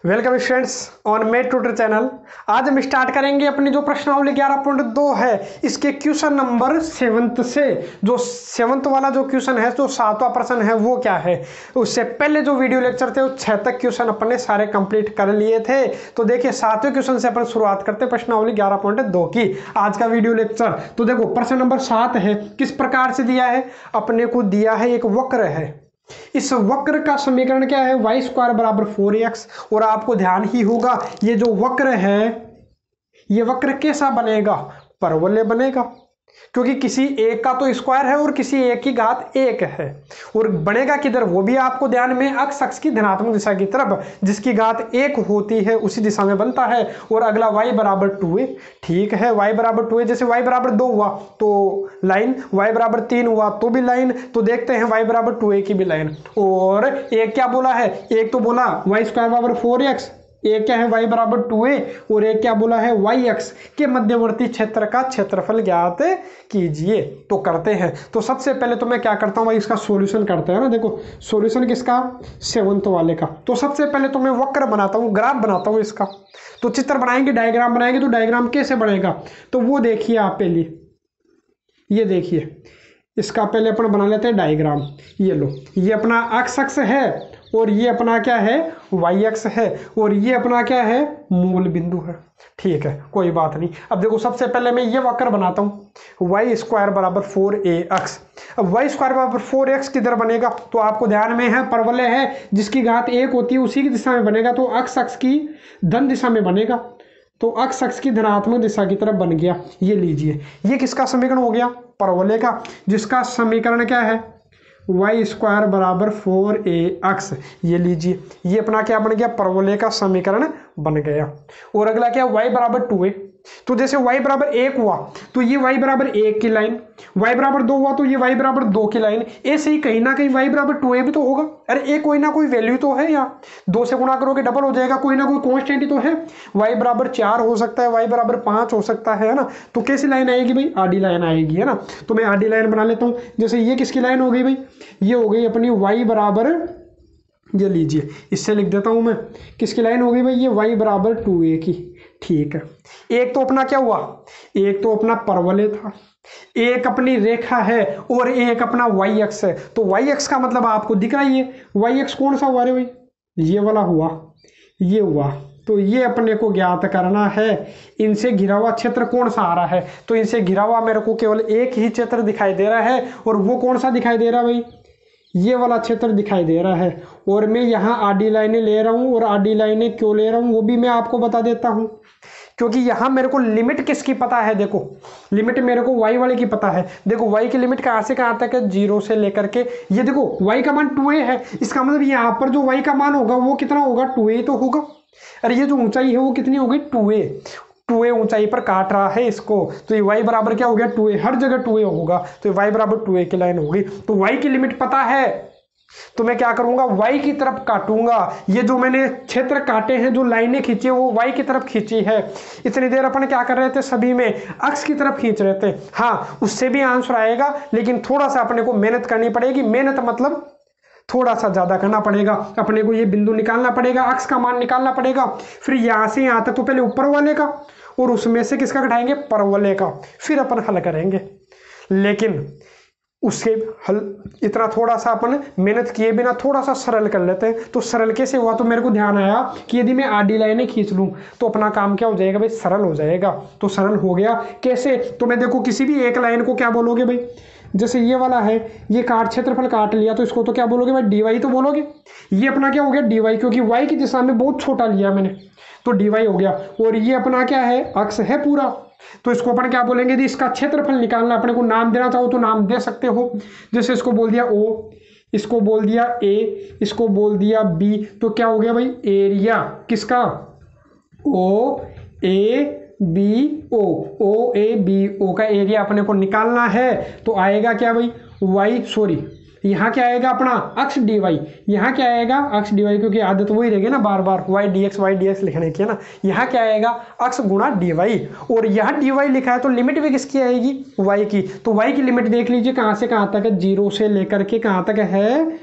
Welcome students on made tutor channel. आज हम start करेंगे अपनी जो प्रश्नावली 11.2 है इसके क्वेश्चन नंबर 7 से। जो 7th वाला जो क्वेश्चन है, जो 7वां प्रश्न है वो क्या है। उससे पहले जो वीडियो लेक्चर थे वो 6 तक क्वेश्चन अपन ने सारे कंप्लीट कर लिए थे। तो देखिए 7वें क्वेश्चन से अपन शुरुआत करते हैं प्रश्नावली 11.2 की आज का वीडियो लेक्चर। तो देखो प्रश्न नंबर 7 है, किस प्रकार से दिया है। अपने को दिया है एक वक्र है, इस वक्र का समीकरण क्या है, वाई स्क्वायर बराबर 4x। और आपको ध्यान ही होगा ये जो वक्र है ये वक्र कैसा बनेगा, परवलय बनेगा, क्योंकि किसी एक का तो स्क्वायर है और किसी एक की घात 1 है। और बनेगा किधर वो भी आपको ध्यान में, अक्ष की धनात्मक दिशा की तरफ, जिसकी घात 1 होती है उसी दिशा में बनता है। और अगला y बराबर 2a, ठीक है y बराबर 2a। जैसे y बराबर 2 हुआ तो लाइन, y बराबर 3 हुआ तो भी लाइन। तो देखते हैं y बराबर 2a की भी लाइन। और एक क्या बोला है, एक तो बोला वाई स्क्वायर बराबर 4x, एक क्या है y बराबर 2a, और एक क्या बोला है yx के मध्यवर्ती क्षेत्र का क्षेत्रफल ज्ञात कीजिए। तो करते हैं। तो सबसे पहले तो मैं क्या करता हूं भाई, इसका सॉल्यूशन करते हैं ना। देखो सॉल्यूशन किसका, 7th वाले का। तो सबसे पहले तो मैं वक्र बनाता हूं, ग्राफ बनाता हूं इसका। तो चित्र बनाएंगे, डायग्राम बनाएंगे। तो डायग्राम कैसे बनेगा तो वो देखिए आप पहले, ये देखिए इसका पहले अपन बना लेते हैं डायग्राम। ये लो, ये अपना अक्ष है और ये अपना क्या है वाई अक्ष है, और ये अपना क्या है मूल बिंदु है। ठीक है, कोई बात नहीं। अब देखो सबसे पहले मैं ये वक्र बनाता हूँ, वाई स्क्वायर बराबर 4ax। अब वाई स्क्वायर बराबर 4x किधर बनेगा, तो आपको ध्यान में है परवलय है, जिसकी घात 1 होती है उसी की दिशा में बनेगा। तो अक्ष की धन दिशा में बनेगा, तो अक्ष की धनात्मक दिशा की तरफ बन गया। ये लीजिए, ये किसका समीकरण हो गया, परवलय का, जिसका समीकरण क्या है वाई स्क्वायर बराबर 4ax। ये लीजिए, ये अपना क्या बन गया, परवलय का समीकरण बन गया। और अगला क्या, y बराबर 2a। तो जैसे y बराबर 1 हुआ तो ये y बराबर 1 की लाइन, y बराबर 2 हुआ तो ये y बराबर 2 की लाइन। ऐसे ही कहीं ना कहीं y बराबर 2a भी तो होगा। अरे एक कोई ना कोई वैल्यू तो है, यहाँ 2 से गुणा करोगे डबल हो जाएगा, कोई ना कोई कांस्टेंट ही तो है। y बराबर 4 हो सकता है, y बराबर 5 हो सकता है ना। तो कैसी लाइन आएगी भाई, आडी लाइन आएगी, है ना। तो मैं आडी लाइन बना लेता हूँ। जैसे ये किसकी लाइन हो गई भाई, ये हो गई अपनी y बराबर, ये लीजिए इससे लिख देता हूं मैं, किसकी लाइन हो गई भाई, ये y बराबर 2a की। ठीक है, एक तो अपना क्या हुआ, एक तो अपना परवलय था, एक अपनी रेखा है और एक अपना y अक्ष है। तो y अक्ष का मतलब आपको दिख रहा है, ये y अक्ष कौन सा हुआ रे भाई, ये वाला हुआ, ये हुआ। तो ये अपने को ज्ञात करना है, इनसे घिरा हुआ क्षेत्र कौन सा आ रहा है। तो इनसे घिरा हुआ मेरे को केवल एक ही क्षेत्र दिखाई दे रहा है, और वो कौन सा दिखाई दे रहा है भाई, ये वाला क्षेत्र दिखाई दे रहा है। और मैं यहाँ आडी लाइनें ले रहा हूँ, और आडी लाइनें क्यों ले रहा हूँ वो भी मैं आपको बता देता हूँ, क्योंकि यहाँ मेरे को लिमिट किसकी पता है। देखो लिमिट मेरे को y वाले की पता है। देखो y की लिमिट कहाँ से कहाँ तक है, 0 से लेकर के, ये देखो y का मान 2a है। इसका मतलब यहाँ पर जो y का मान होगा वो कितना होगा, 2a तो होगा। अरे ये जो ऊंचाई है वो कितनी होगी, 2a ऊंचाई पर काट रहा है इसको। तो ये y बराबर क्या हो गया, 2a, हर जगह 2a होगा। तो y बराबर 2a की लाइन होगी। तो y की लिमिट पता है, तो मैं क्या करूंगा, y की तरफ काटूंगा। ये जो मैंने क्षेत्र काटे हैं, जो लाइनें खींची वो y की तरफ खींची है। इतनी देर अपन क्या कर रहे थे, सभी में अक्ष की तरफ खींच रहे थे। हाँ उससे भी आंसर आएगा, लेकिन थोड़ा सा अपने को मेहनत करनी पड़ेगी। मेहनत मतलब थोड़ा सा ज्यादा करना पड़ेगा। अपने को ये बिंदु निकालना पड़ेगा, अक्ष का मान निकालना पड़ेगा। फिर यहाँ से यहाँ तक तो पहले ऊपर वाले का, और उसमें से किसका घटाएंगे, परवलय का। फिर अपन हल करेंगे। लेकिन उसके हल इतना थोड़ा सा अपन मेहनत किए बिना थोड़ा सा सरल कर लेते हैं। तो सरल कैसे हुआ, तो मेरे को ध्यान आया कि यदि मैं आडी लाइनें खींच लूं तो अपना काम क्या हो जाएगा भाई, सरल हो जाएगा। तो सरल हो गया कैसे, तो मैं देखो किसी भी एक लाइन को क्या बोलोगे भाई, जैसे ये वाला है, ये काट क्षेत्रफल काट लिया तो इसको तो क्या बोलोगे भाई, dy तो बोलोगे। ये अपना क्या हो गया dy, क्योंकि y की दिशा में बहुत छोटा लिया मैंने, तो dy हो गया। और ये अपना क्या है, अक्ष है पूरा, तो इसको अपन क्या बोलेंगे, यदि इसका क्षेत्रफल निकालना, अपने को नाम देना चाहो तो नाम दे सकते हो। जैसे इसको बोल दिया o, इसको बोल दिया a, इसको बोल दिया b। तो क्या हो गया भाई, एरिया किसका, o a b o का एरिया अपने को निकालना है। तो आएगा क्या भाई, यहाँ क्या आएगा अपना अक्ष dy, यहाँ क्या आएगा अक्ष dy, क्योंकि आदत वही रहेगी ना बार बार y dx लिखने की, है ना। यहाँ क्या आएगा अक्ष गुणा dy, और यहाँ dy लिखा है तो लिमिट भी किसकी आएगी, y की। तो y की लिमिट देख लीजिए कहाँ से कहाँ तक है, 0 से लेकर के कहाँ तक है,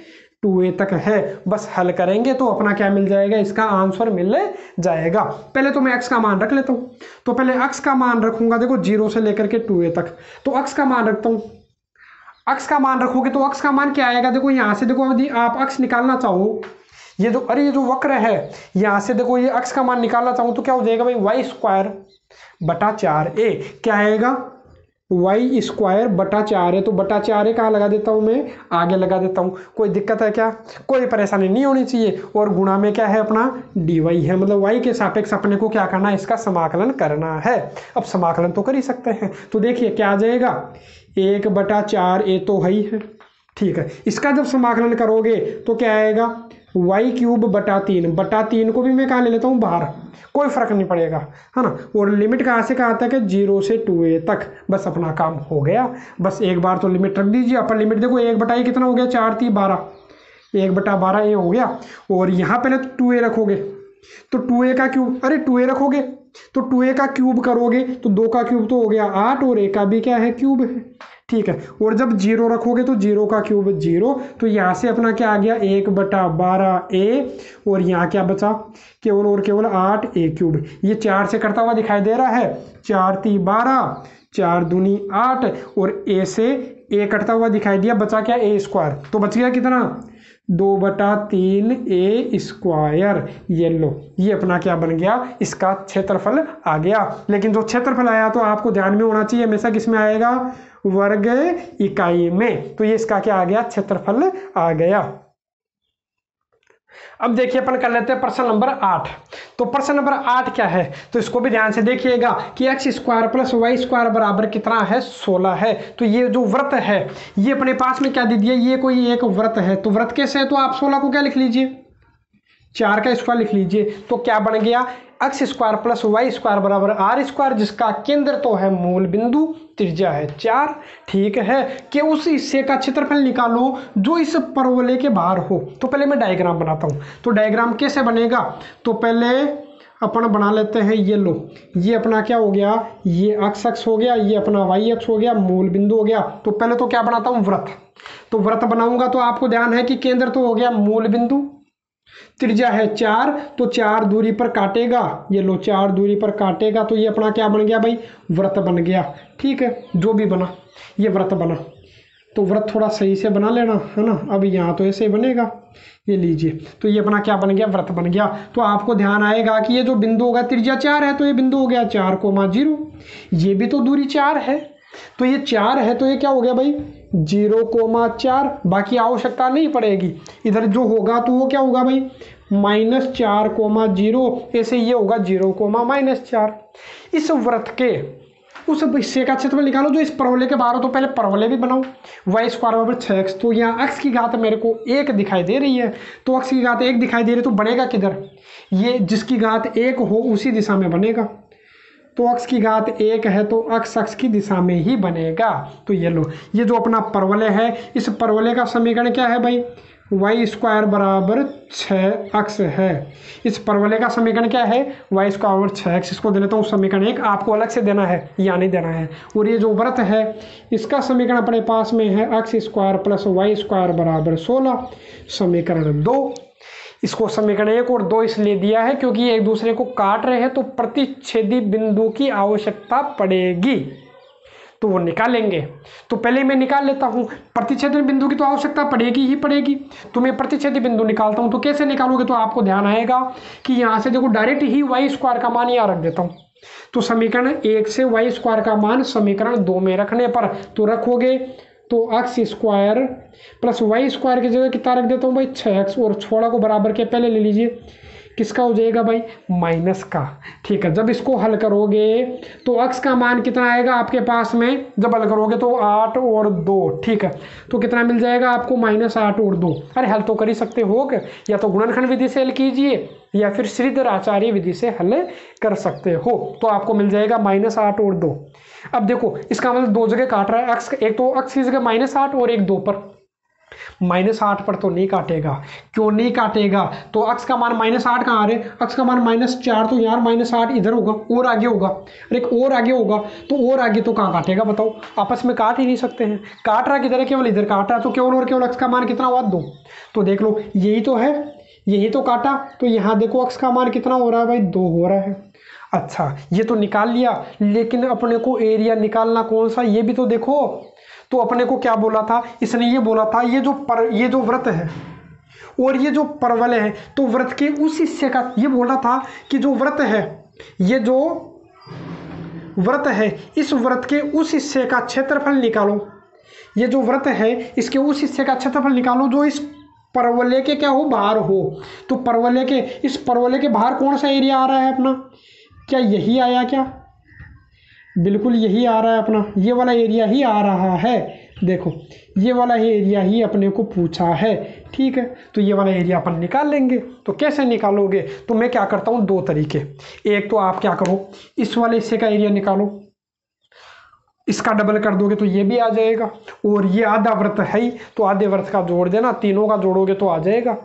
2a तक है। बस हल करेंगे तो अपना क्या मिल जाएगा, इसका आंसर मिल जाएगा। पहले तो मैं x का मान रख लेता हूँ। तो पहले x का मान रखूंगा, देखो 0 से लेकर के 2a तक। तो x का मान रखता हूँ। x का मान रखोगे तो x का मान क्या आएगा, देखो यहाँ से देखो यदि आप x निकालना चाहो, ये जो वक्र है यहाँ से देखो ये x का मान निकालना चाहूँ तो क्या हो जाएगा भाई, y² बटा 4a। क्या आएगा, y² बटा 4 है। तो बटा 4 कहाँ लगा देता हूँ मैं, आगे लगा देता हूँ। कोई दिक्कत है क्या, कोई परेशानी नहीं होनी चाहिए। और गुणा में क्या है अपना dy है, मतलब y के सापेक्ष अपने को क्या करना है, इसका समाकलन करना है। अब समाकलन तो कर ही सकते हैं। तो देखिए क्या आ जाएगा, 1/4a तो है ही है, ठीक है। इसका जब समाकलन करोगे तो क्या आएगा, y³ बटा 3 को भी मैं कहाँ ले लेता हूँ, बाहर, कोई फर्क नहीं पड़ेगा, है ना। और लिमिट कहाँ से कहाँ तक है, 0 से 2a तक। बस अपना काम हो गया। बस एक बार तो लिमिट रख दीजिए। अपर लिमिट देखो 1/a कितना हो गया, 4 3 12, 1/12 a हो गया। और यहाँ पहले 2a रखोगे तो 2a का क्यूब, अरे 2a रखोगे तो 2a का क्यूब करोगे तो 2 का क्यूब तो हो गया 8 और a का भी क्या है, क्यूब है, ठीक है। और जब 0 रखोगे तो 0 का क्यूब 0। तो यहाँ से अपना क्या आ गया, 1/12a। और यहाँ क्या बचा, केवल और केवल 8a³। ये 4 से करता हुआ दिखाई दे रहा है, 4 3 12, 4 दूनी 8। और a से a कटता हुआ दिखाई दिया, बचा क्या, a²। तो बच गया कितना, 2/3a²। ये लो, ये अपना क्या बन गया, इसका क्षेत्रफल आ गया। लेकिन जो क्षेत्रफल आया तो आपको ध्यान में होना चाहिए हमेशा किसमें आएगा, वर्ग इकाई में। तो ये इसका क्या आ गया, क्षेत्रफल आ गया। अब देखिए अपन कर लेते हैं प्रश्न नंबर 8। तो प्रश्न नंबर 8 क्या है, तो इसको भी ध्यान से देखिएगा कि x² + y² बराबर कितना है, 16 है। तो ये जो व्रत है ये अपने पास में क्या दे दिया, ये कोई एक व्रत है। तो व्रत कैसे है, तो आप 16 को क्या लिख लीजिए, 4 का स्क्वायर लिख लीजिए। तो क्या बन गया, x² + y² बराबर r², जिसका केंद्र तो है मूल बिंदु, त्रिज्या है 4, ठीक है। कि उस हिस्से का क्षेत्रफल निकालो जो इस परवलय के बाहर हो। तो पहले मैं डायग्राम बनाता हूँ। तो डायग्राम कैसे बनेगा, तो पहले अपन बना लेते हैं। ये लो, ये अपना क्या हो गया, ये x हो गया, ये अपना y अक्ष हो गया, मूल बिंदु हो गया। तो पहले तो क्या बनाता हूँ, व्रत। तो व्रत बनाऊंगा तो आपको ध्यान है कि केंद्र तो हो गया मूल बिंदु, त्रिज्या है 4। तो 4 दूरी पर काटेगा, ये लो 4 दूरी पर काटेगा। तो ये अपना क्या बन गया भाई, व्रत बन गया, ठीक है। जो भी बना ये व्रत बना। तो व्रत थोड़ा सही से बना लेना, है ना। अब यहाँ तो ऐसे ही बनेगा, ये लीजिए। तो ये अपना क्या बन गया, व्रत बन गया। तो आपको ध्यान आएगा कि ये जो बिंदु होगा, त्रिज्या 4 है तो ये बिंदु हो गया 4,0। ये भी तो दूरी 4 है, तो ये 4 है तो ये क्या हो गया भाई, 0,4। बाकी आवश्यकता नहीं पड़ेगी, इधर जो होगा तो वो क्या होगा भाई, -4,0। ऐसे ये होगा 0,-4। इस व्रत के उस हिस्से का क्षेत्रफल निकालो जो इस परवलय के बाहर हो। तो पहले परवलय भी बनाओ, y² बराबर 6x। तो यहाँ x की घात मेरे को 1 दिखाई दे रही है, तो x की घात 1 दिखाई दे रही है, तो बनेगा किधर, ये जिसकी घात 1 हो उसी दिशा में बनेगा। तो x की घात 1 है तो x की दिशा में ही बनेगा। तो ये लो, ये जो अपना परवलय है, इस परवलय का समीकरण क्या है भाई, y² बराबर 6x है। इस परवलय का समीकरण क्या है, y² बराबर 6x। इसको दे लेता हूँ समीकरण 1, आपको अलग से देना है या नहीं देना है। और ये जो व्रत है इसका समीकरण अपने पास में है x² + y² बराबर 16, समीकरण 2। इसको समीकरण 1 और 2 इसलिए दिया है क्योंकि ये एक दूसरे को काट रहे हैं, तो प्रतिच्छेदी बिंदु की आवश्यकता पड़ेगी, तो वो निकालेंगे। तो पहले मैं निकाल लेता हूँ, प्रतिच्छेदी बिंदु की तो आवश्यकता पड़ेगी ही पड़ेगी। तो मैं प्रतिच्छेदी बिंदु निकालता हूँ। तो कैसे निकालोगे, तो आपको ध्यान आएगा कि यहाँ से देखो डायरेक्ट ही y² का मान यहाँ रख देता हूँ। तो समीकरण 1 से y² का मान समीकरण 2 में रखने पर तो रखोगे तो x² + y² की जगह कितना रख देता हूँ भाई, 6x। और छोड़ा को बराबर के पहले ले लीजिए, किसका हो जाएगा भाई, माइनस का, ठीक है। जब इसको हल करोगे तो x का मान कितना आएगा आपके पास में, जब हल करोगे तो 8 और 2, ठीक है। तो कितना मिल जाएगा आपको, -8 और 2। अरे हल तो कर ही सकते हो, या तो गुणनखंड विधि से हल कीजिए या फिर श्रीधराचार्य विधि से हल कर सकते हो। तो आपको मिल जाएगा -8 और 2। अब देखो इसका मतलब 2 जगह काट रहा है x, एक तो x की जगह -8 और एक 2 पर। -8 पर तो नहीं काटेगा। क्यों नहीं काटेगा? तो अक्स का मान -8 कहाँ आ रहे, अक्स का मान -4, तो यार -8 इधर होगा और आगे होगा, और एक और आगे होगा, तो और आगे तो कहाँ काटेगा बताओ? आपस में काट ही नहीं सकते हैं। काट रहा किधर है? केवल इधर काट रहा, तो केवल और केवल अक्स का मान कितना हुआ? 2। तो देख लो यही तो है, यही तो काटा, तो यहाँ देखो अक्स का मान कितना हो रहा है भाई? 2 हो रहा है। अच्छा ये तो निकाल लिया, लेकिन अपने को एरिया निकालना कौन सा, ये भी तो देखो। तो अपने को क्या बोला था इसने? ये बोला था ये जो वृत्त है और ये जो परवलय है, तो वृत्त के उस हिस्से का, ये बोला था कि जो वृत्त है, ये जो वृत्त है, इस वृत्त के उस हिस्से का क्षेत्रफल निकालो। ये जो वृत्त है इसके उस हिस्से का क्षेत्रफल निकालो जो इस परवलय के क्या हो? बाहर हो। तो परवलय के, इस परवलय के बाहर कौन सा एरिया आ रहा है अपना? क्या यही आया क्या? बिल्कुल यही आ रहा है अपना, ये वाला एरिया ही आ रहा है। देखो ये वाला एरिया ही अपने को पूछा है, ठीक है। तो ये वाला एरिया अपन निकाल लेंगे। तो कैसे निकालोगे? तो मैं क्या करता हूँ, 2 तरीके। एक तो आप क्या करो, इस वाले हिस्से का एरिया निकालो, इसका डबल कर दोगे तो ये भी आ जाएगा, और ये आधा वृत्त है ही, तो आधे वृत्त का जोड़ देना, तीनों का जोड़ोगे तो आ जाएगा।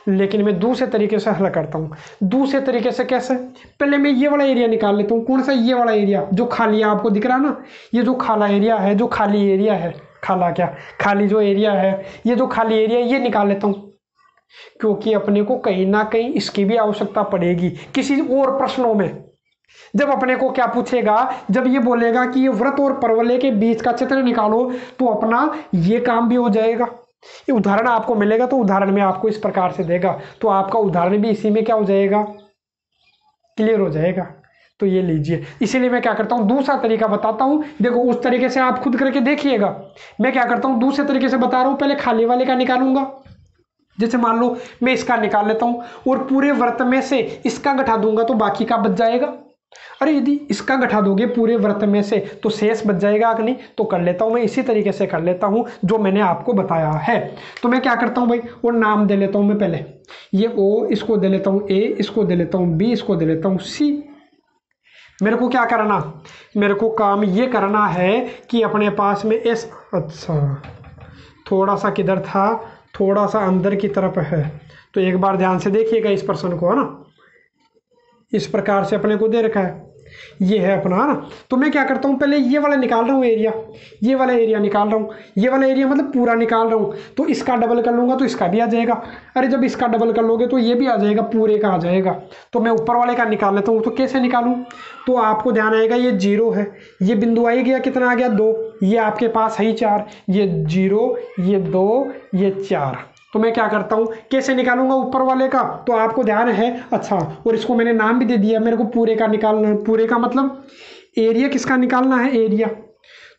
लेकिन मैं दूसरे तरीके से हल करता हूँ। दूसरे तरीके से कैसे? पहले मैं ये वाला एरिया निकाल लेता हूँ। कौन सा? ये वाला एरिया जो खाली आपको दिख रहा है ना, ये जो खाला एरिया है, जो खाली एरिया है, खाला क्या, खाली जो एरिया है, ये जो खाली एरिया ये निकाल लेता हूँ, क्योंकि अपने को कहीं ना कहीं इसकी भी आवश्यकता पड़ेगी किसी और प्रश्नों में। जब अपने को क्या पूछेगा, जब ये बोलेगा कि ये वृत्त और परवलय के बीच का क्षेत्र निकालो, तो अपना ये काम भी हो जाएगा। ये उदाहरण आपको मिलेगा तो उदाहरण में आपको इस प्रकार से देगा, तो आपका उदाहरण भी इसी में क्या हो जाएगा, क्लियर हो जाएगा। तो ये लीजिए, इसीलिए मैं क्या करता हूँ, दूसरा तरीका बताता हूँ। देखो उस तरीके से आप खुद करके देखिएगा। मैं क्या करता हूँ, दूसरे तरीके से बता रहा हूँ। पहले खाली वाले का निकालूंगा। जैसे मान लो मैं इसका निकाल लेता हूँ और पूरे वृत्त में से इसका घटा दूंगा तो बाकी का बच जाएगा। अरे यदि इसका घटा दोगे पूरे वृत्त में से तो शेष बच जाएगा कि नहीं? तो कर लेता हूं मैं, इसी तरीके से कर लेता हूं जो मैंने आपको बताया है। तो मैं क्या करता हूं भाई, और नाम दे लेता हूं मैं पहले, ये O, इसको दे लेता हूं A, इसको दे लेता हूं B, इसको दे लेता हूं C। मेरे को क्या करना, मेरे को काम ये करना है कि अपने पास में S, अच्छा थोड़ा सा किधर था, थोड़ा सा अंदर की तरफ है, तो एक बार ध्यान से देखिएगा इस प्रश्न को, है ना। इस प्रकार से अपने को दे रखा है, ये है अपना, है ना। तो मैं क्या करता हूँ, पहले ये वाला निकाल रहा हूँ एरिया, ये वाला एरिया निकाल रहा हूँ, ये वाला एरिया मतलब पूरा निकाल रहा हूँ। तो इसका डबल कर लूँगा तो इसका भी आ जाएगा। अरे जब इसका डबल कर लोगे तो ये भी आ जाएगा, पूरे का आ जाएगा। तो मैं ऊपर वाले का निकाल लेता हूँ। तो कैसे निकालूँ? तो आपको ध्यान आएगा ये 0 है, ये बिंदु आई गया, कितना आ गया 2, ये आपके पास है ही 4, ये 0, ये 2, ये 4। तो मैं क्या करता हूँ, कैसे निकालूंगा ऊपर वाले का? तो आपको ध्यान है, अच्छा और इसको मैंने नाम भी दे दिया, मेरे को पूरे का निकालना है। पूरे का मतलब एरिया किसका निकालना है, एरिया।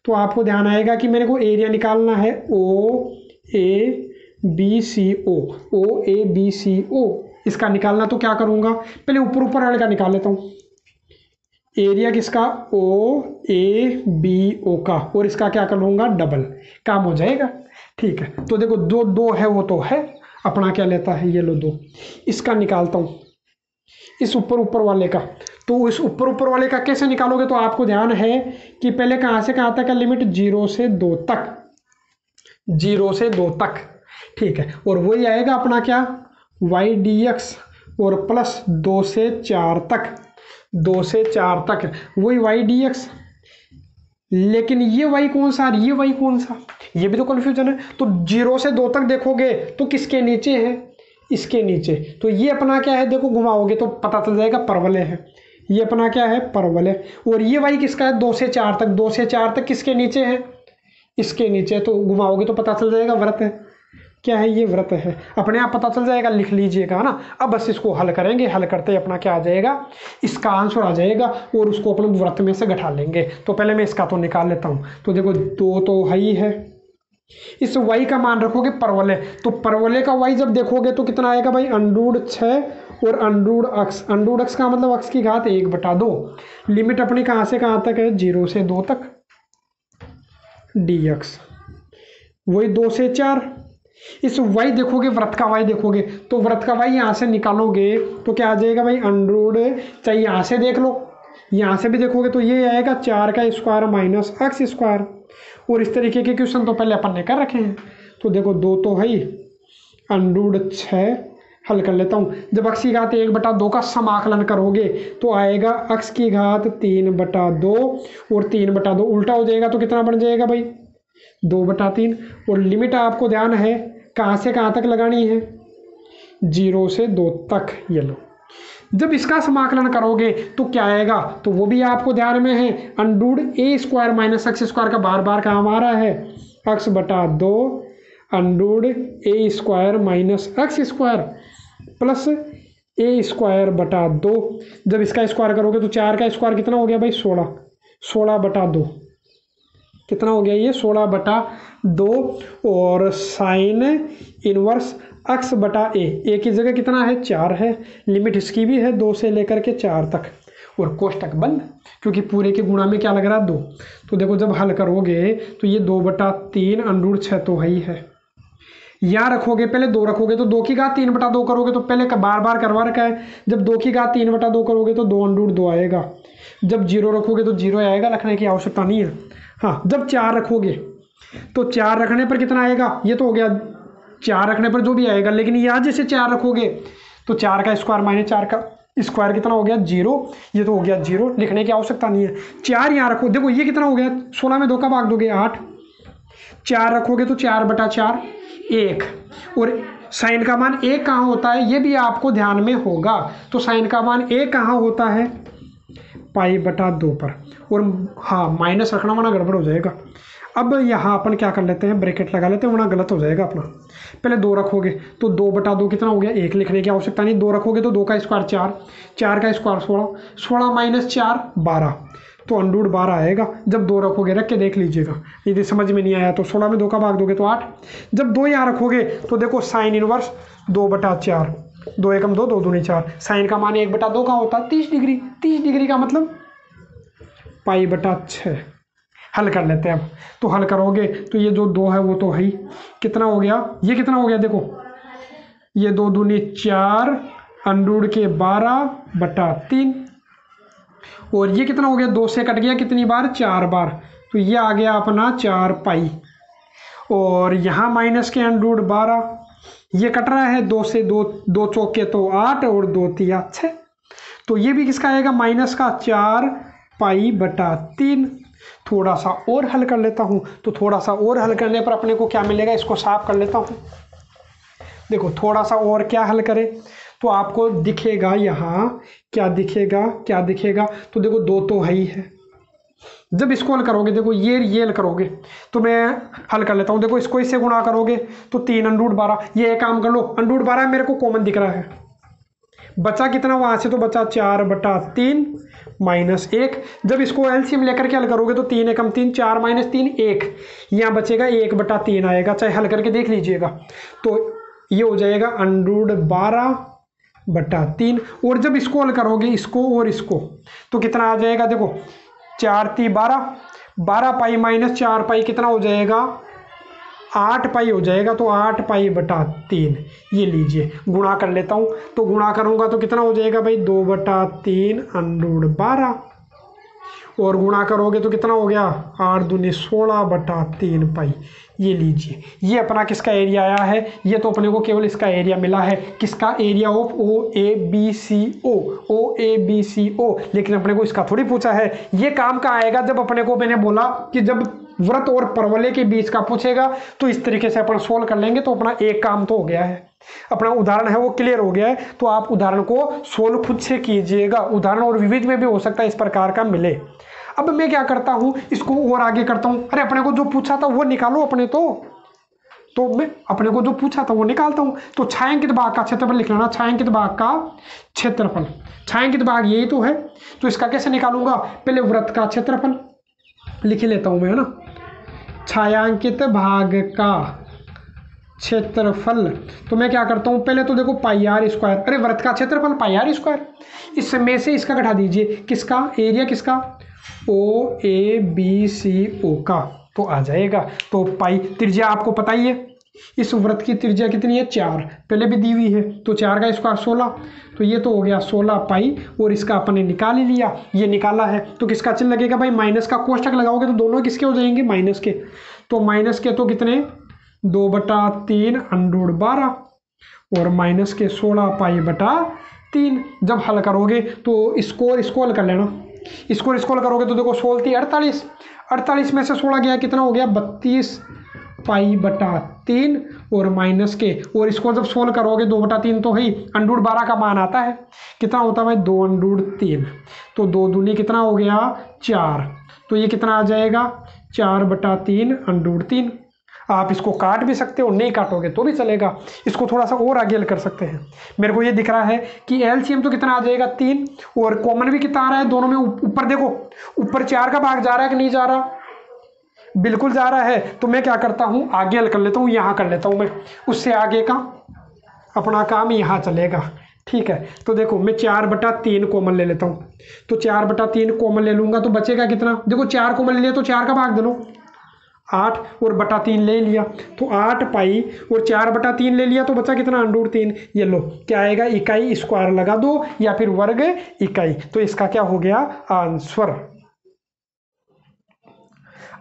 तो आपको ध्यान आएगा कि मेरे को एरिया निकालना है OABCO, OABCO इसका निकालना। तो क्या करूँगा, पहले ऊपर वाले का निकाल लेता हूँ, एरिया किसका, OABO का, और इसका क्या कर लूँगा, डबल, काम हो जाएगा। ठीक है, तो देखो 2 है वो तो है, अपना क्या लेता है, ये लो 2, इसका निकालता हूँ इस ऊपर वाले का। तो इस ऊपर वाले का कैसे निकालोगे? तो आपको ध्यान है कि पहले कहाँ से कहाँ तक है लिमिट, 0 से 2 तक, 0 से 2 तक, ठीक है। और वही आएगा अपना क्या, y dx, और प्लस 2 से 4 तक, 2 से 4 तक वही y dx। लेकिन ये y कौन सा, ये y कौन सा, ये भी तो कन्फ्यूजन है। तो 0 से 2 तक देखोगे तो किसके नीचे है, इसके नीचे। तो ये अपना क्या है, देखो घुमाओगे तो पता चल जाएगा परवलय है, ये अपना क्या है, परवलय। और ये y किसका है, 2 से 4 तक, 2 से 4 तक किसके नीचे है, इसके नीचे। तो घुमाओगे तो पता चल जाएगा वृत्त है, क्या है, ये वृत्त है, अपने आप पता चल जाएगा, लिख लीजिएगा ना। अब बस इसको हल करेंगे, हल करते ही अपना क्या आ जाएगा, इसका आंसर आ जाएगा, और उसको अपने वृत्त में से घटा लेंगे। तो पहले मैं इसका तो निकाल लेता हूँ। तो देखो 2 तो है ही है, इस y का मान रखोगे परवलय, तो परवलय का y जब देखोगे तो कितना आएगा भाई, √6 और √x का मतलब x की घात 1/2। लिमिट अपनी कहाँ से कहाँ तक है, 0 से 2 तक, dx वही 2 से 4। इस y देखोगे, व्रत का y देखोगे, तो व्रत का y यहाँ से निकालोगे तो क्या आ जाएगा भाई, चाहे यहाँ से देख लो, यहाँ से भी देखोगे तो ये आएगा 4 का स्क्वायर माइनस x स्क्वायर। और इस तरीके के क्वेश्चन तो पहले अपन ने कर रखे हैं। तो देखो 2 तो है ही, अंडरूट 6 हल कर लेता हूँ। जब x की घात 1/2 का समाकलन करोगे तो आएगा x की घात 3/2 और 3/2 उल्टा हो जाएगा तो कितना बन जाएगा भाई 2/3। और लिमिट आपको ध्यान है कहाँ से कहाँ तक लगानी है, 0 से 2 तक। ये लो, जब इसका समाकलन करोगे तो क्या आएगा, तो वो भी आपको ध्यान में है, under root A square minus x square का बार बार काम आ रहा है, x/2 under root A square minus x square plus A square बटा 2। जब इसका स्क्वायर करोगे तो 4 का स्क्वायर कितना हो गया भाई 16, 16/2 कितना हो गया ये 16/2। और साइन इनवर्स x/a की जगह कितना है 4 है, लिमिट इसकी भी है 2 से लेकर के 4 तक, और कोष्टक बंद क्योंकि पूरे के गुणा में क्या लग रहा है 2। तो देखो जब हल करोगे तो ये 2/3 अंडरूट 6 तो है ही है, यहाँ रखोगे पहले 2 रखोगे तो 2 की घात 3/2 करोगे तो पहले बार बार करवा रखा है, जब 2 की घात 3/2 करोगे तो 2 अंडरूट 2 आएगा, जब 0 रखोगे तो 0 आएगा, रखने की आवश्यकता नहीं है। हाँ, जब 4 रखोगे तो 4 रखने पर कितना आएगा, ये तो हो गया 4 रखने पर जो भी आएगा, लेकिन यहाँ जैसे 4 रखोगे तो 4 का स्क्वायर माइनस 4 का स्क्वायर कितना हो गया 0, ये तो हो गया 0, लिखने की आवश्यकता नहीं है। 4 यहाँ रखो, देखो ये कितना हो गया 16 में 2 का भाग दोगे 8, 4 रखोगे तो 4/4 1, और साइन का मान 1 कहाँ होता है ये भी आपको ध्यान में होगा, तो साइन का मान 1 कहाँ होता है π/2 पर, और हाँ माइनस रखना वरना गड़बड़ हो जाएगा। अब यहाँ अपन क्या कर लेते हैं, ब्रैकेट लगा लेते हैं वरना गलत हो जाएगा अपना। पहले 2 रखोगे तो 2/2 कितना हो गया 1, लिखने की आवश्यकता नहीं। 2 रखोगे तो 2 का स्क्वायर 4, 4 का स्क्वायर 16, 16 माइनस 4 12, तो अंडरूट 12 आएगा। जब 2 रखोगे, रख के देख लीजिएगा, यदि समझ में नहीं आया तो 16 में 2 का भाग दोगे तो 8। जब 2 यहाँ रखोगे तो देखो साइन इनवर्स 2/4, 2 एकम 2, 2 दूनी 4, साइन का मान 1/2 का होता है 30 डिग्री, 30 डिग्री का मतलब π/6। हल कर लेते हैं अब, तो हल करोगे तो ये जो 2 है वो तो है ही, कितना हो गया ये कितना हो गया, देखो ये 2 दूनी 4 अंडरूट के 12/3, और ये कितना हो गया 2 से कट गया कितनी बार 4 बार, तो ये आ गया अपना 4π, और यहाँ माइनस के अंडरूट 12, ये कट रहा है 2 से 2, 2 चौके तो 8 और 2 तिया 6, तो ये भी किसका आएगा माइनस का 4π/3। थोड़ा सा और हल कर लेता हूँ, तो थोड़ा सा और हल करने पर अपने को क्या मिलेगा, इसको साफ कर लेता हूँ। देखो थोड़ा सा और क्या हल करें तो आपको दिखेगा यहाँ क्या दिखेगा, क्या दिखेगा, तो देखो 2 तो है ही है। जब इसको हल करोगे, देखो ये हल करोगे तो मैं हल कर लेता हूँ। देखो इसको इससे गुणा करोगे तो 3 अंडरूट 12, ये एक काम कर लो, अंडरूट 12 मेरे को कॉमन दिख रहा है, बचा कितना वहाँ से, तो बचा 4/3 माइनस 1। जब इसको एलसीएम लेकर के हल करोगे तो 3 एकम 3, 4 माइनस 3 1, यहाँ बचेगा 1/3 आएगा, चाहे हल करके देख लीजिएगा। तो ये हो जाएगा अंडरूट 12/3, और जब इसको हल करोगे इसको और इसको तो कितना आ जाएगा, देखो 4 × 12, 12π माइनस 4π कितना हो जाएगा 8π हो जाएगा, तो 8π/3। ये लीजिए गुणा कर लेता हूँ, तो गुणा करूँगा तो कितना हो जाएगा भाई 2/3 अंडरूट 12, और गुणा करोगे तो कितना हो गया 8 दूनी 16/3π। ये लीजिए, ये अपना किसका एरिया आया है, ये तो अपने को केवल इसका एरिया मिला है, किसका एरिया ऑफ OABCO, लेकिन अपने को इसका थोड़ी पूछा है। ये काम का आएगा जब अपने को, मैंने बोला कि जब वृत्त और परवलय के बीच का पूछेगा तो इस तरीके से अपन सोल्व कर लेंगे, तो अपना एक काम तो हो गया है, अपना उदाहरण है वो क्लियर हो गया है। तो आप उदाहरण को सोल्व खुद से कीजिएगा, उदाहरण और विविध में भी हो सकता है इस प्रकार का मिले। अब मैं क्या करता हूँ, इसको और आगे करता हूँ। अरे अपने को जो पूछा था वो निकालो अपने, तो मैं अपने को जो पूछा था वो निकालता हूँ। तो छायांकित भाग का क्षेत्रफल लिख लेना, छायांकित भाग का क्षेत्रफल, छायांकित भाग यही तो है, तो इसका कैसे निकालूंगा, पहले वृत्त का क्षेत्रफल लिख लेता हूँ मैं, है ना। छायांकित भाग का क्षेत्रफल, तो मैं क्या करता हूँ, पहले तो देखो πr², अरे वृत्त का क्षेत्रफल πr², इसमें से इसका घटा दीजिए, किसका एरिया, किसका OABCO का, तो आ जाएगा। तो पाई त्रिज्या आपको पता ही है, इस वृत्त की त्रिज्या कितनी है 4, पहले भी दी हुई है, तो 4 का स्क्वायर 16, तो ये तो हो गया 16π, और इसका अपने निकाल ही लिया, ये निकाला है। तो किसका चिन्ह लगेगा भाई, माइनस का कोष्टक लगाओगे तो दोनों किसके हो जाएंगे माइनस के, तो माइनस के तो कितने 2/3 √12 और माइनस के 16π/3। जब हल करोगे तो इसको हल कर लेना, इसको करोगे तो देखो 16 48, 48 में से 16 गया कितना हो गया 32π/3 और माइनस के, और इसको जब सोल्व करोगे 2/3 तो ही √12 का मान आता है, कितना होता है भाई 2√3, तो 2 दूनी कितना हो गया 4, तो ये कितना आ जाएगा 4/3 √3। आप इसको काट भी सकते हो, नहीं काटोगे तो भी चलेगा, इसको थोड़ा सा और आगे हल कर सकते हैं। मेरे को ये दिख रहा है कि एलसीएम तो कितना आ जाएगा 3 और कॉमन भी कितना आ रहा है दोनों में, ऊपर देखो ऊपर 4 का भाग जा रहा है कि नहीं जा रहा, बिल्कुल जा रहा है। तो मैं क्या करता हूँ आगे हल कर लेता हूँ, यहाँ कर लेता हूँ मैं, उससे आगे का अपना काम यहाँ चलेगा। ठीक है, तो देखो मैं 4/3 कॉमन ले लेता हूँ, तो 4/3 कॉमन ले लूंगा तो बचेगा कितना, देखो 4 कॉमन ले लिया तो 4 का भाग दे लो 8 और /3 ले लिया तो 8π और 4/3 ले लिया तो बचा कितना √3। ये लो क्या आएगा, इकाई स्क्वायर लगा दो या फिर वर्ग इकाई, तो इसका क्या हो गया आंसर।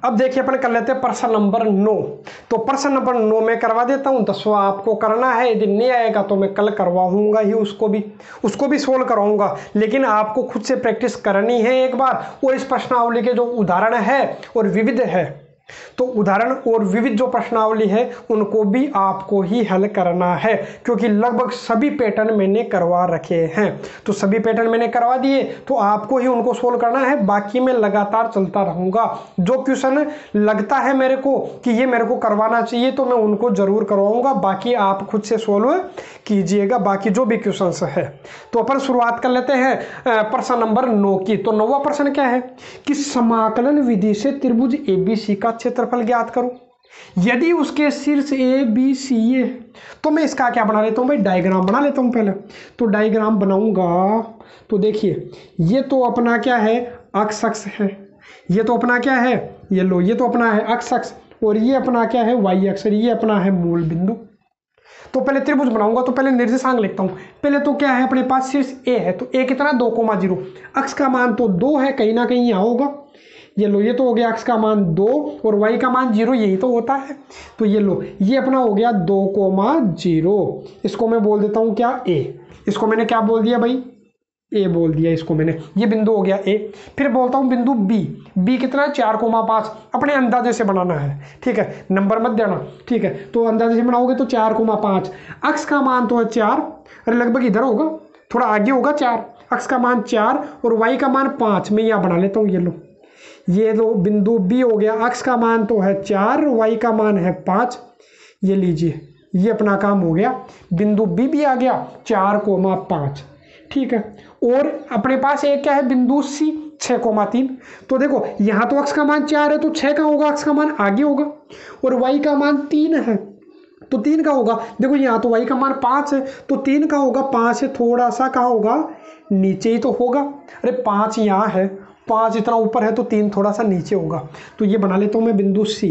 अब देखिए अपन कर लेते हैं प्रश्न नंबर 9। तो प्रश्न नंबर 9 में करवा देता हूं, 10वां आपको करना है, यदि नहीं आएगा तो मैं कल करवाऊंगा ही, उसको भी सोल्व करवाऊंगा, लेकिन आपको खुद से प्रैक्टिस करनी है एक बार। और इस प्रश्नावली के जो उदाहरण है और विविध है, तो उदाहरण और विविध जो प्रश्नावली है उनको भी आपको ही हल करना है, क्योंकि लगभग सभी पैटर्न मैंने करवा रखे हैं। तो सभी पैटर्न मैंने करवा दिए तो आपको ही उनको सोल्व करना है, बाकी मैं लगातार चलता रहूंगा। जो क्वेश्चन लगता है मेरे को कि ये मेरे को करवाना चाहिए तो मैं उनको जरूर करवाऊंगा, बाकी आप खुद से सोल्व कीजिएगा बाकी जो भी क्वेश्चन है। तो अपन शुरुआत कर लेते हैं प्रश्न नंबर 9 की। तो 9वां प्रश्न क्या है कि समाकलन विधि से त्रिभुज एबीसी का क्षेत्रफल ज्ञात करो, यदि उसके शीर्ष ए बी सी ए। तो मैं इसका क्या बना लेता हूं भाई, डायग्राम बना लेता हूं पहले। तो डायग्राम बनाऊंगा तो देखिए ये तो अपना क्या है अक्ष अक्ष है, ये तो अपना क्या है ये लो, ये तो अपना है अक्ष अक्ष और ये अपना क्या है वाई अक्ष, ये अपना है मूल बिंदु। तो पहले त्रिभुज बनाऊंगा तो पहले निर्देशांक लिखता हूं। पहले तो क्या है अपने पास शीर्ष ए है, तो ए कितना 2,0, अक्ष का मान तो 2 है, कहीं ना कहीं यहाँ होगा। ये लो ये तो हो गया अक्ष का मान 2 और y का मान 0, यही तो होता है। तो ये लो ये अपना हो गया 2,0, इसको मैं बोल देता हूँ क्या a, इसको मैंने क्या बोल दिया भाई a बोल दिया इसको मैंने, ये बिंदु हो गया a। फिर बोलता हूँ बिंदु b कितना है 4,5, अपने अंदाजे से बनाना है, ठीक है, नंबर मत देना, ठीक है। तो अंदाजे से बनाओगे तो 4,5, अक्ष का मान तो है 4, अरे लगभग इधर होगा, थोड़ा आगे होगा 4, अक्ष का मान 4 और y का मान 5, मैं यहाँ बना लेता हूँ। ये लो बिंदु B हो गया, अक्ष का मान तो है 4, y का मान है 5, ये लीजिए ये अपना काम हो गया, बिंदु B भी आ गया 4,5, ठीक है। और अपने पास एक क्या है बिंदु C 6,3। तो देखो यहाँ तो अक्ष का मान 4 है तो 6 का होगा, अक्ष का मान आगे होगा, और y का मान 3 है तो 3 का होगा। देखो यहाँ तो y का मान 5 है तो 3 का होगा, 5 है थोड़ा सा कहाँ होगा नीचे ही तो होगा, अरे 5 यहाँ है, 5 इतना ऊपर है तो 3 थोड़ा सा नीचे होगा। तो ये बना लेता हूँ मैं बिंदु C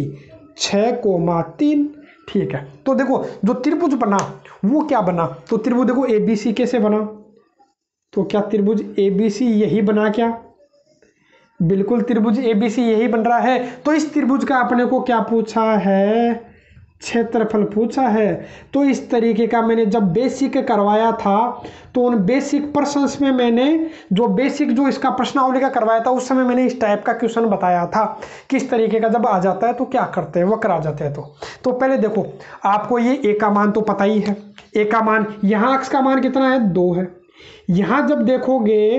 6,3, ठीक है। तो देखो जो त्रिभुज बना वो क्या बना, तो त्रिभुज देखो ABC कैसे बना, तो क्या त्रिभुज ABC यही बना क्या, बिल्कुल त्रिभुज ABC यही बन रहा है। तो इस त्रिभुज का अपने को क्या पूछा है, क्षेत्रफल पूछा है। तो इस तरीके का मैंने जब बेसिक करवाया था तो उन बेसिक प्रश्नस में मैंने जो बेसिक जो इसका प्रश्नावली का करवाया था उस समय मैंने इस टाइप का क्वेश्चन बताया था, किस तरीके का जब आ जाता है तो क्या करते हैं वक्र आ जाते हैं। तो पहले देखो आपको ये ए का मान तो पता ही है, ए का मान यहाँ अक्ष का मान कितना है 2 है, यहाँ जब देखोगे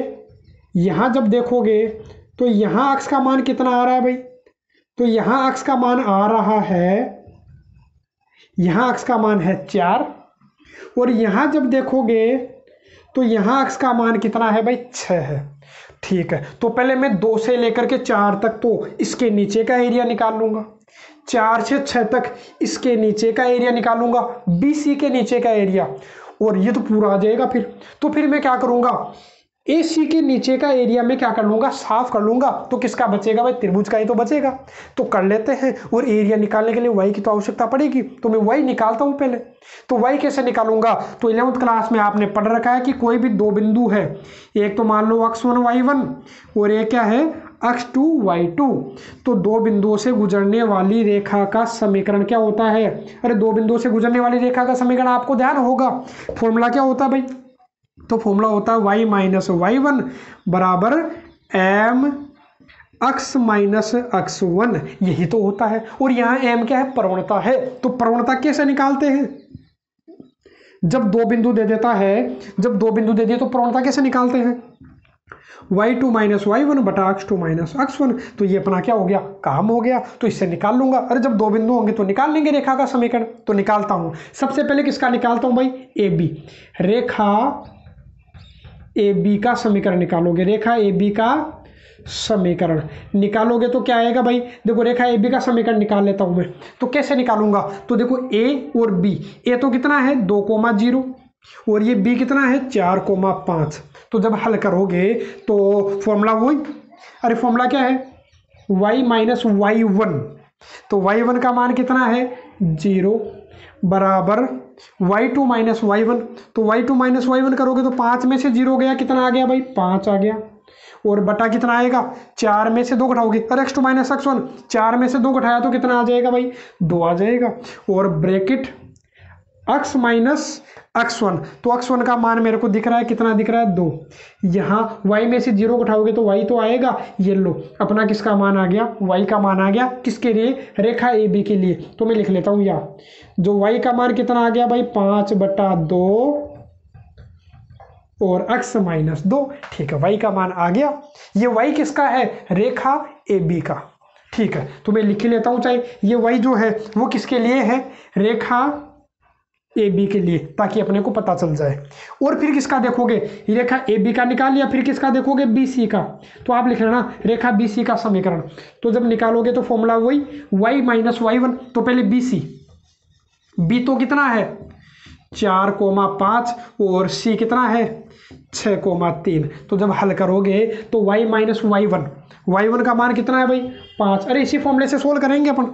तो यहाँ अक्ष का मान कितना आ रहा है भाई, तो यहाँ अक्ष का मान आ रहा है, यहाँ अक्ष का मान है 4 और यहाँ जब देखोगे तो यहाँ अक्ष का मान कितना है भाई 6 है, ठीक है। तो पहले मैं 2 से लेकर के 4 तक तो इसके नीचे का एरिया निकाल लूंगा, 4 से 6 तक इसके नीचे का एरिया निकालूंगा, BC के नीचे का एरिया, और ये तो पूरा आ जाएगा। तो फिर मैं क्या करूंगा AC के नीचे का एरिया में क्या कर लूंगा साफ कर लूंगा, तो किसका बचेगा भाई त्रिभुज का ही तो बचेगा। तो कर लेते हैं, और एरिया निकालने के लिए y की तो आवश्यकता पड़ेगी, तो मैं y निकालता हूं पहले। तो y कैसे निकालूंगा, तो 11वीं क्लास में आपने पढ़ रखा है कि कोई भी 2 बिंदु है, एक तो मान लो x1 y1 और एक क्या है x2 y2। तो दो बिंदुओं से गुजरने वाली रेखा का समीकरण क्या होता है? अरे दो बिंदुओं से गुजरने वाली रेखा का समीकरण आपको ध्यान होगा, फॉर्मूला क्या होता है भाई? तो फॉर्मूला होता है y माइनस y1 बराबर m x माइनस x1, यही तो होता है। और यहाँ m क्या है? प्रवणता है। तो प्रवणता कैसे निकालते हैं? जब दो बिंदु दे देता है, जब दो बिंदु दे दिए तो प्रवणता कैसे निकालते हैं? y2 माइनस y1 बटा x2 माइनस x1। तो ये अपना क्या हो गया? काम हो गया। तो इससे निकाल लूंगा। अरे जब दो बिंदु होंगे तो निकाल लेंगे रेखा का समीकरण। तो निकालता हूं, सबसे पहले किसका निकालता हूं भाई? AB। रेखा AB का समीकरण निकालोगे, रेखा AB का समीकरण निकालोगे तो क्या आएगा भाई? देखो रेखा AB का समीकरण निकाल लेता हूं मैं। तो कैसे निकालूंगा? तो देखो A और B, A तो कितना है 2,0 और ये B कितना है 4,5। तो जब हल करोगे तो फॉर्मूला वही, अरे फॉर्मूला क्या है? y minus y1। तो y1 का मान कितना है? 0 बराबर y2 माइनस y1। तो y2 माइनस y1 करोगे तो 5 में से 0 गया, कितना आ गया भाई? 5 आ गया। और बटा कितना आएगा? 4 में से 2 घटाओगे, अरे x2 माइनस x1, 4 में से 2 घटाया तो कितना आ जाएगा भाई? 2 आ जाएगा। और ब्रैकेट x माइनस x1, तो x1 का मान मेरे को दिख रहा है, कितना दिख रहा है? 2। यहाँ y में से 0 उठाओगे तो y तो आएगा, ये लो अपना किसका मान आ गया? y का मान आ गया। किसके लिए? रेखा AB के लिए। तो मैं लिख लेता हूँ या जो y का मान कितना आ गया भाई? 5/2 और x माइनस 2। ठीक है, y का मान आ गया। ये y किसका है? रेखा AB का। ठीक है, तो मैं लिख लेता हूँ, चाहे ये y जो है वो किसके लिए है? रेखा AB के लिए, ताकि अपने को पता चल जाए। और फिर किसका देखोगे? रेखा AB का निकाल लिया, फिर किसका देखोगे? BC का। तो आप लिख लेना रेखा BC का समीकरण। तो जब निकालोगे तो फॉर्मूला वही y माइनस y1। तो पहले BC, B तो कितना है? 4,5 और C कितना है? 6,3। तो जब हल करोगे तो y माइनस y1 का मान कितना है भाई? 5। अरे इसी फॉर्मूले से सोल्व करेंगे अपन।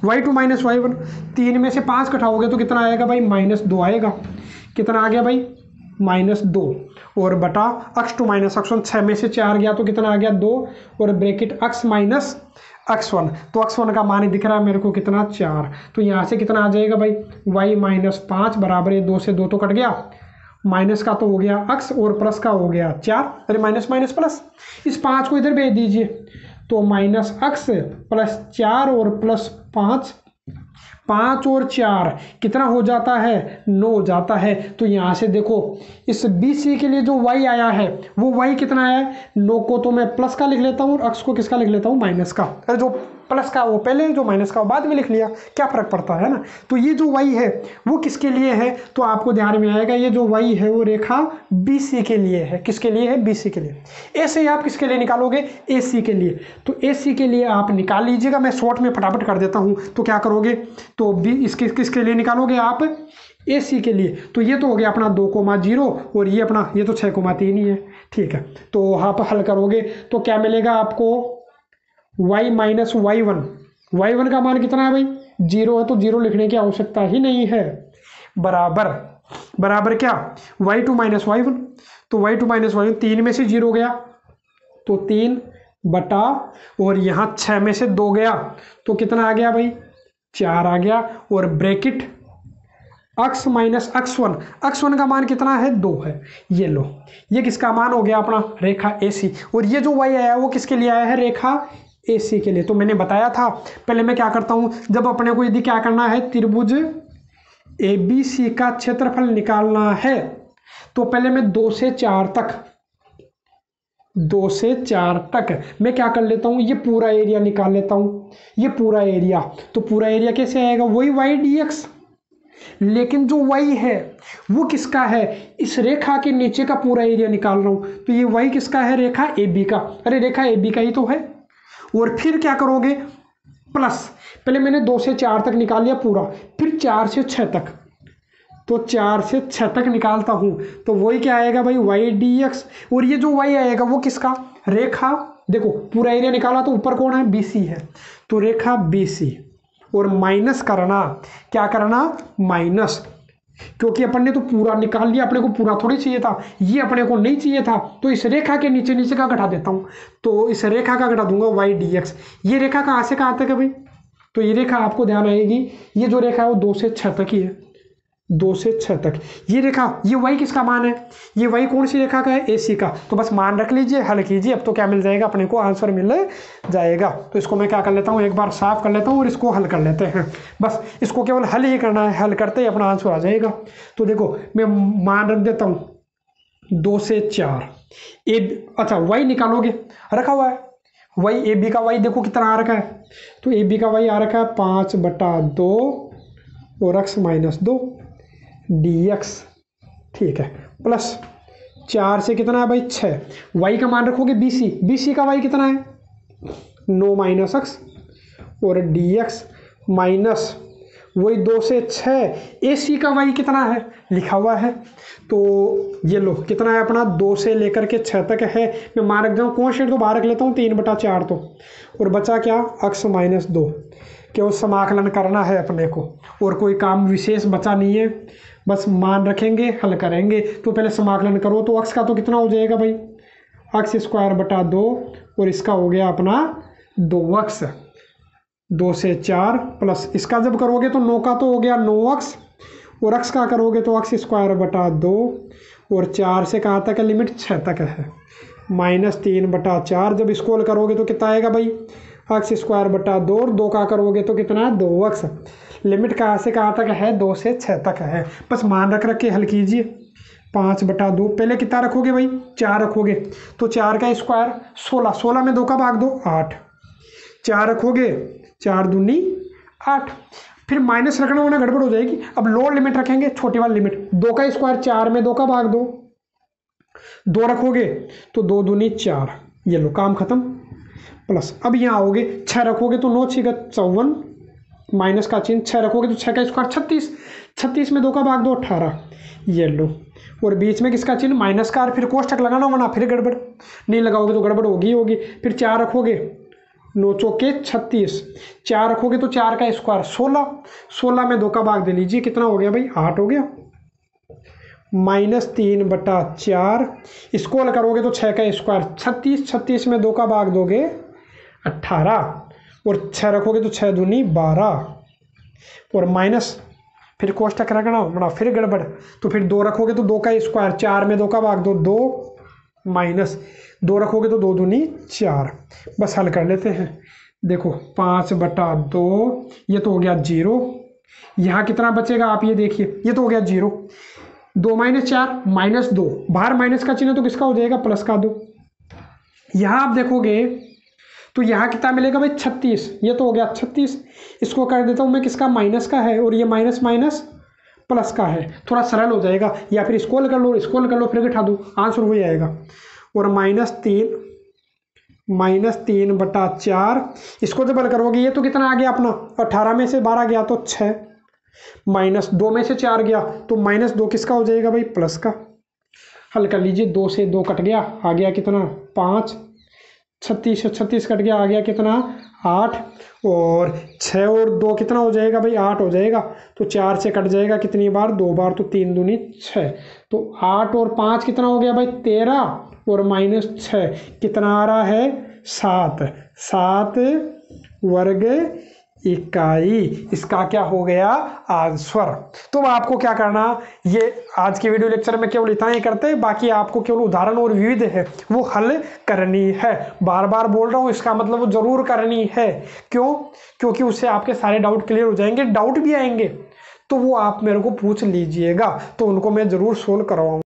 y2 माइनस y1, 3 में से 5 घटाओगे तो कितना आएगा भाई? -2 आएगा। कितना आ गया भाई? -2 और बटा x2 माइनस x1, 6 में से 4 गया तो कितना आ गया? 2 और ब्रैकेट x माइनस x1। तो x1 का मान दिख रहा है मेरे को कितना? 4। तो यहाँ से कितना आ जाएगा भाई? y माइनस 5 बराबर है 2 से 2 तो कट गया, माइनस का तो हो गया x और प्लस का हो गया 4। अरे माइनस माइनस प्लस, इस 5 को इधर भेज दीजिए। तो माइनस x प्लस 4 और प्लस 5, 5 और 4 कितना हो जाता है? 9 हो जाता है। तो यहाँ से देखो इस BC के लिए जो y आया है वो y कितना आया है? 9 को तो मैं प्लस का लिख लेता हूँ और x को किसका लिख लेता हूँ? माइनस का। अरे जो प्लस का वो पहले, जो माइनस का वो बाद में लिख लिया, क्या फर्क पड़ता है ना। तो ये जो y है वो किसके लिए है? तो आपको ध्यान में आएगा ये जो y है वो रेखा BC के लिए है। किसके लिए है? BC के लिए। ऐसे ही आप किसके लिए निकालोगे? AC के लिए। तो AC के लिए आप निकाल लीजिएगा, मैं शॉर्ट में फटाफट कर देता हूँ। तो क्या करोगे? तो किसके लिए निकालोगे आप? AC के लिए। तो ये तो हो गया अपना 2,0 और ये अपना ये तो 6,3 ही है। ठीक है, तो आप हल करोगे तो क्या मिलेगा आपको? y माइनस y1 का मान कितना है भाई? 0 है, तो 0 लिखने की आवश्यकता ही नहीं है। बराबर क्या? y2 minus y1। तो y2 माइनस y1, 3 में से 0 गया तो 3 बटा, और यहाँ 6 में से 2 गया तो कितना आ गया भाई? 4 आ गया। और ब्रैकेट x माइनस x1 का मान कितना है? 2 है। ये लो, ये किसका मान हो गया? अपना रेखा AC। और ये जो y आया वो किसके लिए आया है? रेखा AC के लिए। तो मैंने बताया था, पहले मैं क्या करता हूँ, जब अपने को यदि क्या करना है, त्रिभुज ABC का क्षेत्रफल निकालना है तो पहले मैं 2 से 4 तक मैं क्या कर लेता हूँ? ये पूरा एरिया निकाल लेता हूँ, ये पूरा एरिया। तो पूरा एरिया कैसे आएगा? वही y dx, लेकिन जो y है वो किसका है? इस रेखा के नीचे का पूरा एरिया निकाल रहा हूँ। तो ये y किसका है? रेखा AB का। अरे रेखा AB का ही तो है। और फिर क्या करोगे? प्लस, पहले मैंने 2 से 4 तक निकाल लिया पूरा, फिर 4 से 6 तक। तो 4 से 6 तक निकालता हूं तो वही क्या आएगा भाई? y dx। और ये जो y आएगा वो किसका? रेखा, देखो पूरा एरिया निकाला तो ऊपर कौन है? BC है। तो रेखा BC। और माइनस करना, क्या करना? माइनस क्योंकि अपन ने तो पूरा निकाल लिया, अपने को पूरा थोड़ी चाहिए था, ये अपने को नहीं चाहिए था। तो इस रेखा के नीचे नीचे का घटा देता हूँ, तो इस रेखा का घटा दूंगा y dx। ये रेखा कहाँ से कहाँ तक है भाई? तो ये रेखा आपको ध्यान आएगी, ये जो रेखा है वो 2 से 6 तक ही है, 2 से 6 तक। ये रेखा, ये y किसका मान है? ये y कौन सी रेखा का है? AC का। तो बस मान रख लीजिए, हल कीजिए, अब तो क्या मिल जाएगा अपने को? आंसर मिल जाएगा। तो इसको मैं क्या कर लेता हूँ, एक बार साफ कर लेता हूँ और इसको हल कर लेते हैं। बस इसको केवल हल ही करना है, हल करते ही अपना आंसर आ जाएगा। तो देखो मैं मान रख देता हूँ 2 से 4। अच्छा y निकालोगे, रखा हुआ है y, AB का y देखो कितना आ रखा है। तो AB का y आ रखा है 5/2 और x - 2 dx, ठीक है, प्लस 4 से कितना है भाई 6। y का मान रखोगे BC का y कितना है 9 - x और dx माइनस वही 2 से 6। AC का y कितना है लिखा हुआ है, तो ये लो कितना है अपना 2 से लेकर के 6 तक है। मैं मान रख जाऊँ, कॉन्स्टेंट तो बाहर रख लेता हूँ 3/4 तो, और बचा क्या x - 2। केवल समाकलन करना है अपने को, और कोई काम विशेष बचा नहीं है, बस मान रखेंगे हल करेंगे। तो पहले समाकलन करो, तो x का तो कितना हो जाएगा भाई x²/2 और इसका हो गया अपना 2x, 2 से 4 प्लस इसका जब करोगे तो 9 का तो हो गया 9x और x का करोगे तो x²/2 और 4 से कहाँ तक है लिमिट 6 तक है, -3/4। जब इसको हल करोगे तो कितना आएगा भाई x²/2 और 2 का करोगे तो कितना है 2x। लिमिट कहाँ से कहाँ तक है 2 से 6 तक है। बस मान रख के हल कीजिए। 5/2 पहले कितना रखोगे भाई 4 रखोगे, तो 4 का स्क्वायर 16, 16 में 2 का भाग दो 8, 4 रखोगे 4 दूनी 8। फिर माइनस रखना वरना गड़बड़ हो जाएगी। अब लोअर लिमिट रखेंगे, छोटी वाली लिमिट, 2 का स्क्वायर 4 में 2 का भाग दो, 2 रखोगे तो 2 दूनी 4, ये लो काम खत्म। प्लस अब यहाँ आओगे 6 रखोगे तो 9 6 54, माइनस का चिन्ह 6 रखोगे तो 6 का स्क्वायर 36, 36 में 2 का भाग दो 18, ये लो, और बीच में किसका चिन्ह माइनस का, फिर कोष्टक लगाना वरना फिर गड़बड़, नहीं लगाओगे तो गड़बड़ होगी। फिर 4 रखोगे 9 चौके 36, 4 रखोगे तो 4 का स्क्वायर 16, 16 में 2 का भाग दे लीजिए, कितना हो गया भाई 8 हो गया, -3/4। इसको हल करोगे तो 6 का स्क्वायर 36, 36 में 2 का भाग दोगे 18 और 6 रखोगे तो 6 दूनी 12 और माइनस, फिर कोष्टक रखना बड़ा फिर गड़बड़, तो फिर 2 रखोगे तो 2 का स्क्वायर 4 में 2 का भाग दो 2 माइनस 2 रखोगे तो 2 दूनी 4। बस हल कर लेते हैं। देखो 5/2 ये तो हो गया 0, यहाँ कितना बचेगा आप ये देखिए, ये तो हो गया 0, 2 - 4 -2, बाहर माइनस का चिन्ह तो किसका हो जाएगा प्लस का 2। यहाँ आप देखोगे तो यहाँ कितना मिलेगा भाई 36, ये तो हो गया 36। इसको कर देता हूँ मैं किसका माइनस का है और ये माइनस माइनस प्लस का है, थोड़ा सरल हो जाएगा। या फिर स्क्रॉल कर लो, स्क्रॉल कर लो फिर घटा दो, आंसर वही आएगा। और -3/4 इसको जब हल करोगे ये तो कितना आ गया अपना 18 में से 12 गया तो 6, -2 में से 4 गया तो -2 किसका हो जाएगा भाई प्लस का। हल कर लीजिए, 2 से 2 कट गया, आ गया कितना 5, 36 से 36 कट गया, आ गया कितना 8 और 6 और 2 कितना हो जाएगा भाई 8 हो जाएगा। तो 4 से कट जाएगा कितनी बार 2 बार, तो 3 दूनी 6, तो 8 और 5 कितना हो गया भाई 13 और -6 कितना आ रहा है 7, 7 वर्ग इकाई, इसका क्या हो गया आंसर। तो आपको क्या करना, ये आज के वीडियो लेक्चर में केवल इतना ही करते हैं, बाकी आपको केवल उदाहरण और विविध है वो हल करनी है। बार बार बोल रहा हूँ, इसका मतलब वो जरूर करनी है। क्यों? क्योंकि उससे आपके सारे डाउट क्लियर हो जाएंगे। डाउट भी आएंगे तो वो आप मेरे को पूछ लीजिएगा, तो उनको मैं जरूर सोल्व करवाऊंगा।